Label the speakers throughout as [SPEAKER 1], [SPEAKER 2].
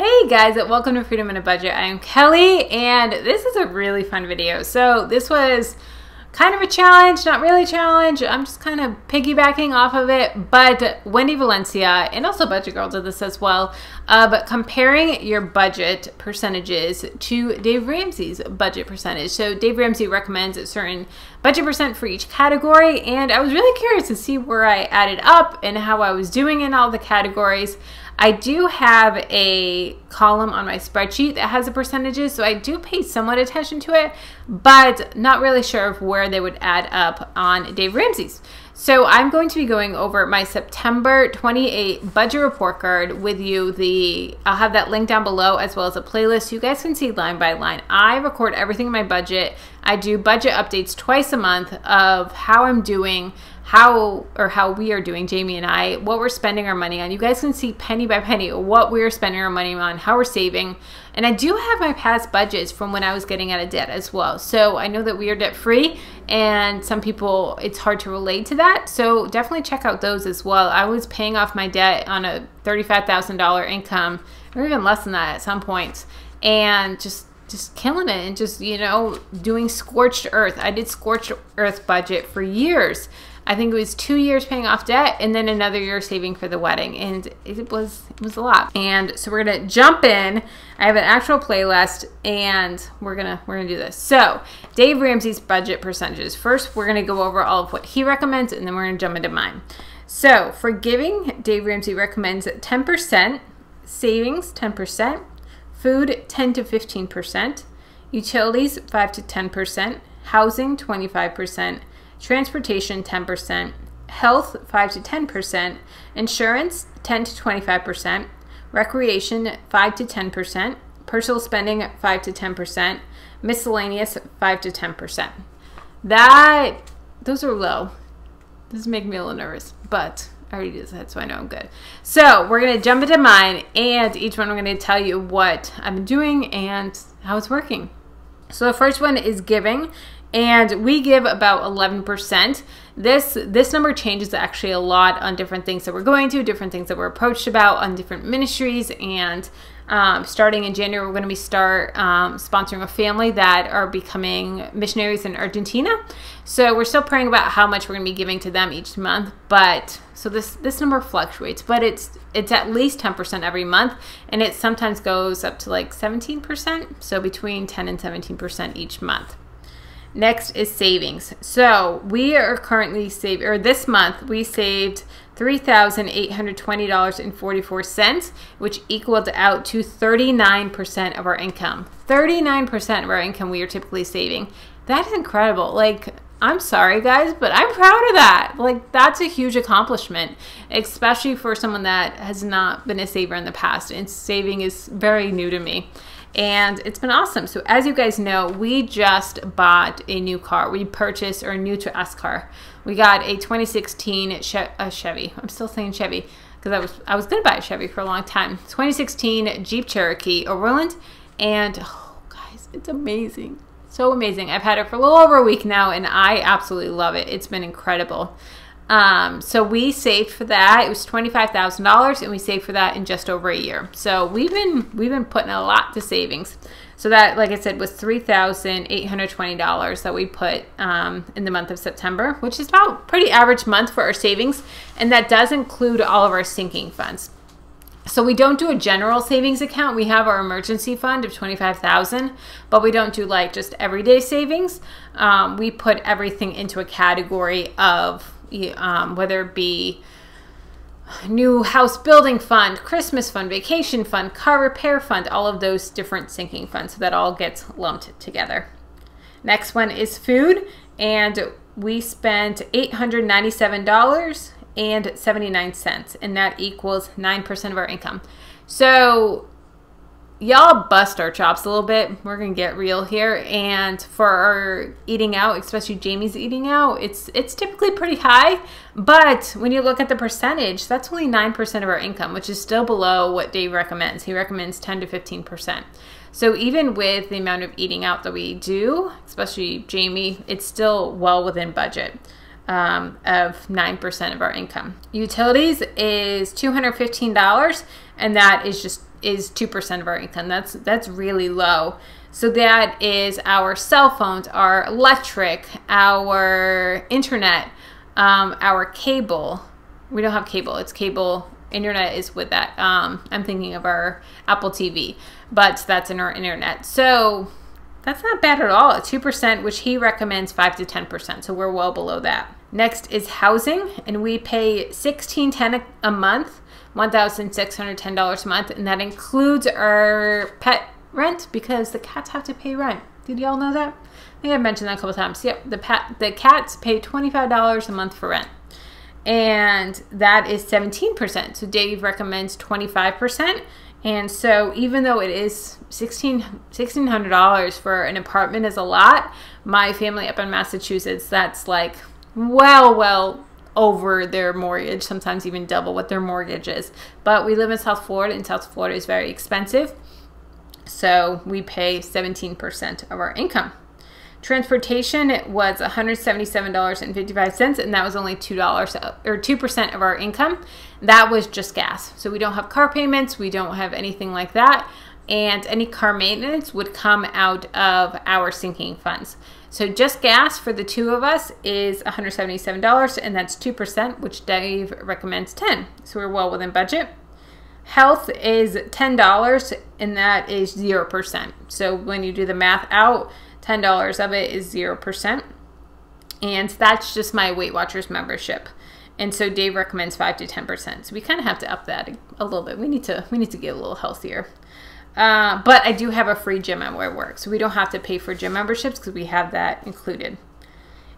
[SPEAKER 1] Hey guys, welcome to Freedom in a Budget. I am Kelly and this is a really fun video. So this was kind of a challenge, not really a challenge. I'm just kind of piggybacking off of it, but Wendy Valencia and also Budget Girl did this as well, but comparing your budget percentages to Dave Ramsey's budget percentage. So Dave Ramsey recommends a certain budget percent for each category, and I was really curious to see where I added up and how I was doing in all the categories. I do have a column on my spreadsheet that has the percentages, so I do pay somewhat attention to it, but not really sure of where they would add up on Dave Ramsey's. So I'm going to be going over my September 28 budget report card with you. I'll have that link down below as well as a playlist so you guys can see line by line. I record everything in my budget. I do budget updates twice a month of how I'm doing, how we are doing, Jamie and I, what we're spending our money on. You guys can see penny by penny what we're spending our money on, how we're saving. And I do have my past budgets from when I was getting out of debt as well. So I know that we are debt free, and some people, it's hard to relate to that. So definitely check out those as well. I was paying off my debt on a $35,000 income, or even less than that at some points, and just killing it and just, you know, doing scorched earth. I did scorched earth budget for years. I think it was 2 years paying off debt and then another year saving for the wedding, and it was a lot. And so we're gonna jump in. I have an actual playlist, and we're gonna do this. So Dave Ramsey's budget percentages. First, we're gonna go over all of what he recommends, and then we're gonna jump into mine. So for giving, Dave Ramsey recommends 10%, savings 10%, food 10 to 15%, utilities 5 to 10%, housing 25%, transportation 10%, health 5 to 10%, insurance 10 to 25%, recreation 5 to 10%, personal spending 5 to 10%, miscellaneous 5 to 10%. Those are low. This is making me a little nervous, but I already did that, so I know I'm good. So we're gonna jump into mine, and each one I'm gonna tell you what I'm doing and how it's working. So the first one is giving, and we give about 11%. This number changes actually a lot on different things that we're going to, different things that we're approached about on different ministries, and starting in January, we're going to be sponsoring a family that are becoming missionaries in Argentina. So we're still praying about how much we're going to be giving to them each month, but so this number fluctuates, but it's at least 10% every month, and it sometimes goes up to like 17%, so between 10 and 17% each month. Next is savings. So we are currently saving, or this month we saved $3,820.44, which equaled out to 39% of our income. 39% of our income we are typically saving. That is incredible. Like, I'm sorry guys, but I'm proud of that. Like, that's a huge accomplishment, especially for someone that has not been a saver in the past, and saving is very new to me. And it's been awesome. So as you guys know, we just bought a new car. We purchased our new to us car. We got a 2016 Chevy. I'm still saying Chevy because I was gonna buy a Chevy for a long time. 2016 Jeep Cherokee Overland, and oh guys, it's amazing. So amazing. I've had it for a little over a week now, and I absolutely love it. It's been incredible. So we saved for that. It was $25,000, and we saved for that in just over a year. So we've been putting a lot to savings. So that, like I said, was $3,820 that we put in the month of September, which is about pretty average month for our savings, and that does include all of our sinking funds. So we don't do a general savings account. We have our emergency fund of $25,000, but we don't do like just everyday savings. We put everything into a category of whether it be new house building fund, Christmas fund, vacation fund, car repair fund, all of those different sinking funds. So that all gets lumped together. Next one is food, and we spent $897.79, and that equals 9% of our income. So y'all bust our chops a little bit. We're gonna get real here, and for our eating out, especially Jamie's eating out, it's typically pretty high, but when you look at the percentage, that's only 9% of our income, which is still below what Dave recommends. He recommends 10 to 15%. So even with the amount of eating out that we do, especially Jamie, it's still well within budget of 9% of our income. Utilities is $215, and that is just is 2% of our income. That's really low. So that is our cell phones, our electric, our internet, our cable. We don't have cable. It's cable. Internet is with that. I'm thinking of our Apple TV, but that's in our internet. So that's not bad at all. At 2%, which he recommends 5 to 10%. So we're well below that. Next is housing, and we pay $1,610 a month, $1,610 a month, and that includes our pet rent because the cats have to pay rent. Did y'all know that? I think I've mentioned that a couple times. Yep, the cats pay $25 a month for rent, and that is 17%. So Dave recommends 25%. And so even though it is $1,600 for an apartment is a lot, my family up in Massachusetts, that's like well over their mortgage, sometimes even double what their mortgage is. But we live in South Florida, and South Florida is very expensive. So we pay 17% of our income. Transportation was $177.55, and that was only $2 or 2% of our income. That was just gas. So we don't have car payments, we don't have anything like that, and any car maintenance would come out of our sinking funds. So just gas for the two of us is $177, and that's 2%, which Dave recommends 10. So we're well within budget. Health is $10, and that is 0%. So when you do the math out, $10 of it is 0%. And that's just my Weight Watchers membership. And so Dave recommends 5 to 10%. So we kind of have to up that a little bit. We need to get a little healthier. But I do have a free gym at where I work. So we don't have to pay for gym memberships because we have that included.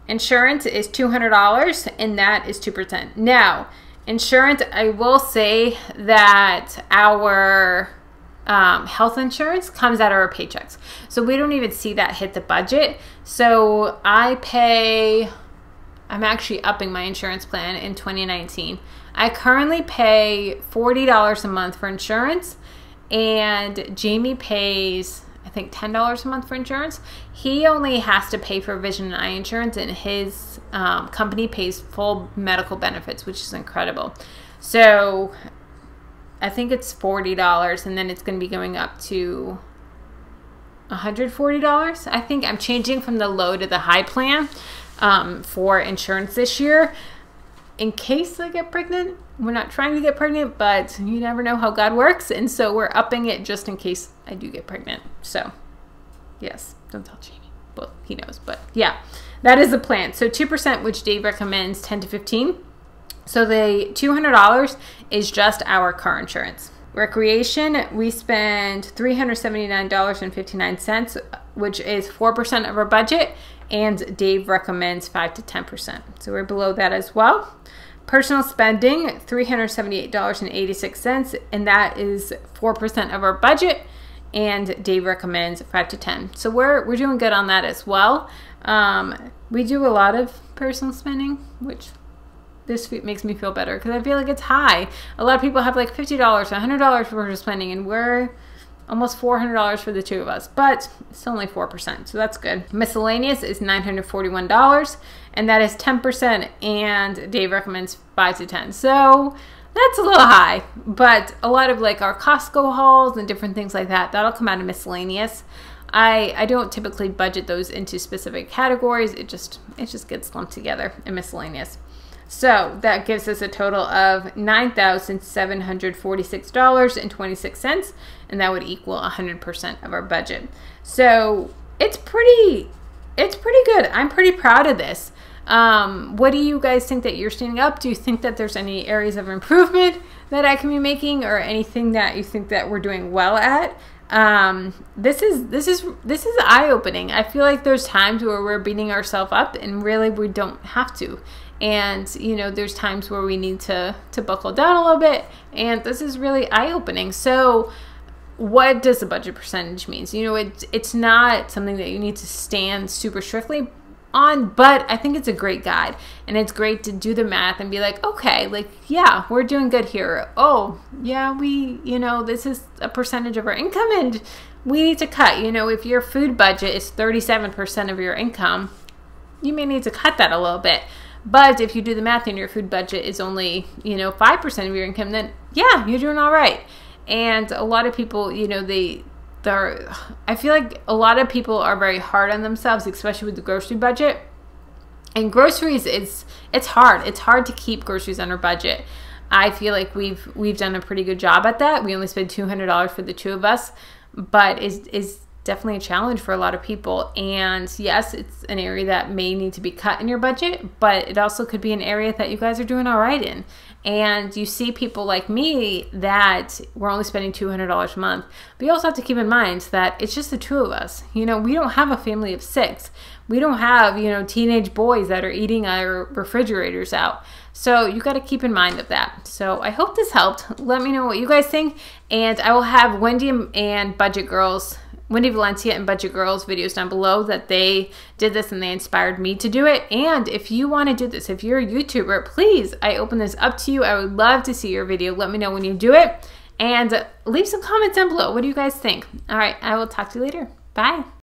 [SPEAKER 1] Insurance is $200, and that is 2%. Now, insurance, I will say that our health insurance comes out of our paychecks. So we don't even see that hit the budget. So I'm actually upping my insurance plan in 2019. I currently pay $40 a month for insurance, and Jamie pays, I think, $10 a month for insurance. He only has to pay for vision and eye insurance, and his company pays full medical benefits, which is incredible. So I think it's $40, and then it's going to be going up to $140. I think I'm changing from the low to the high plan for insurance this year in case I get pregnant. We're not trying to get pregnant, but you never know how God works, and so we're upping it just in case I do get pregnant. So yes, don't tell Jamie. Well, he knows, but yeah, that is the plan. So 2%, which Dave recommends 10 to 15. So the $200 is just our car insurance. Recreation, we spend $379.59, which is 4% of our budget, and Dave recommends 5 to 10%. So we're below that as well. Personal spending, $378.86, and that is 4% of our budget, and Dave recommends 5 to 10. So we're doing good on that as well. We do a lot of personal spending, which this makes me feel better because I feel like it's high. A lot of people have like $50, $100 for spending, and we're almost $400 for the two of us, but it's only 4%, so that's good. Miscellaneous is $941, and that is 10%, and Dave recommends 5 to 10. So that's a little high, but a lot of like our Costco hauls and different things like that, that'll come out of miscellaneous. I don't typically budget those into specific categories. It just gets lumped together in miscellaneous. So that gives us a total of $9,746.26, and that would equal 100% of our budget. So it's pretty good. I'm pretty proud of this. What do you guys think that you're standing up? Do you think that there's any areas of improvement that I can be making, or anything that you think that we're doing well at? This is eye-opening. I feel like there's times where we're beating ourselves up, and really we don't have to. And, you know, there's times where we need to buckle down a little bit, and this is really eye-opening. So what does the budget percentage mean? You know, it's not something that you need to stand super strictly on, but I think it's a great guide, and it's great to do the math and be like, okay, like, yeah, we're doing good here. Oh, yeah, you know, this is a percentage of our income, and we need to cut. You know, if your food budget is 37% of your income, you may need to cut that a little bit. But if you do the math and your food budget is only, you know, 5% of your income, then yeah, you're doing all right. And a lot of people, you know, I feel like a lot of people are very hard on themselves, especially with the grocery budget. And groceries, it's hard. It's hard to keep groceries under budget. I feel like we've done a pretty good job at that. We only spent $200 for the two of us, but it's definitely a challenge for a lot of people. And yes, it's an area that may need to be cut in your budget, but it also could be an area that you guys are doing all right in. And you see people like me that we're only spending $200 a month. But you also have to keep in mind that it's just the two of us. You know, we don't have a family of 6. We don't have, you know, teenage boys that are eating our refrigerators out. So you got to keep in mind of that. So I hope this helped. Let me know what you guys think. And I will have Wendy Valencia and Budget Girls videos down below that they did this and they inspired me to do it. And if you want to do this, if you're a YouTuber, please, I open this up to you. I would love to see your video. Let me know when you do it and leave some comments down below. What do you guys think? All right, I will talk to you later. Bye.